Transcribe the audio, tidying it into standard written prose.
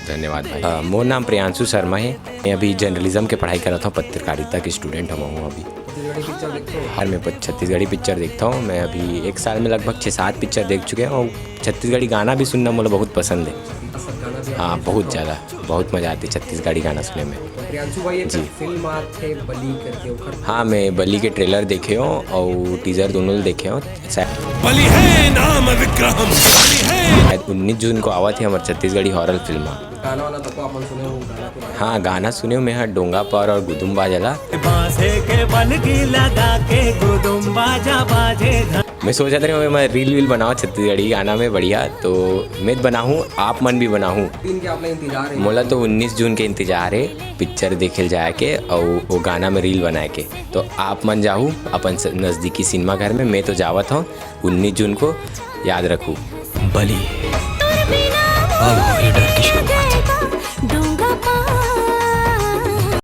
धन्यवाद भाई। मोर नाम प्रियांशु शर्मा है। मैं अभी जर्नलिज्म के पढ़ाई कर रहा था, पत्रकारिता के स्टूडेंट हूँ अभी। पिक्चर देखते हो? हर मैं छत्तीसगढ़ी पिक्चर देखता हूँ। मैं अभी 1 साल में लगभग 6-7 पिक्चर देख चुके हैं और छत्तीसगढ़ी गाना भी सुनना मुझे बहुत पसंद है। हाँ, बहुत ज़्यादा, बहुत मज़ा आती है छत्तीसगढ़ी गाना सुनने में। प्रियांशु भाई एक जी। फिल्म आते बली करके ओखर हाँ, मैं बली के ट्रेलर देखे हो और टीज़र दोनों देखे हो। बलि है नाम विक्रम, बलि है। 19 जून को आवा थी हमारे छत्तीसगढ़ी हॉरर फिल्म। गाना वाना तब अपन सुने हो गाना के बारे हाँ, गाना सुने हो मैं। हाँ, डोंगा पर और गुदुम्बा जला। बांसे के बन की लगा के गुदुम बाजा बाजे। मैं सोचा था मैं रील बनाऊँ छत्तीसगढ़ी गाना में बढ़िया, तो मैं बनाऊँ आप मन भी बनाऊँ। दिन के आप लोग इंतजार है? मोला तो 19 जून के इंतजार है पिक्चर देखे जाए के और वो गाना में रील बनाए के। तो आप मन जाऊँ अपन नज़दीकी सिनेमा घर में। मैं तो जावत हूँ 19 जून को, याद रखूँ। बलि अब होगी डर की शुरुआत।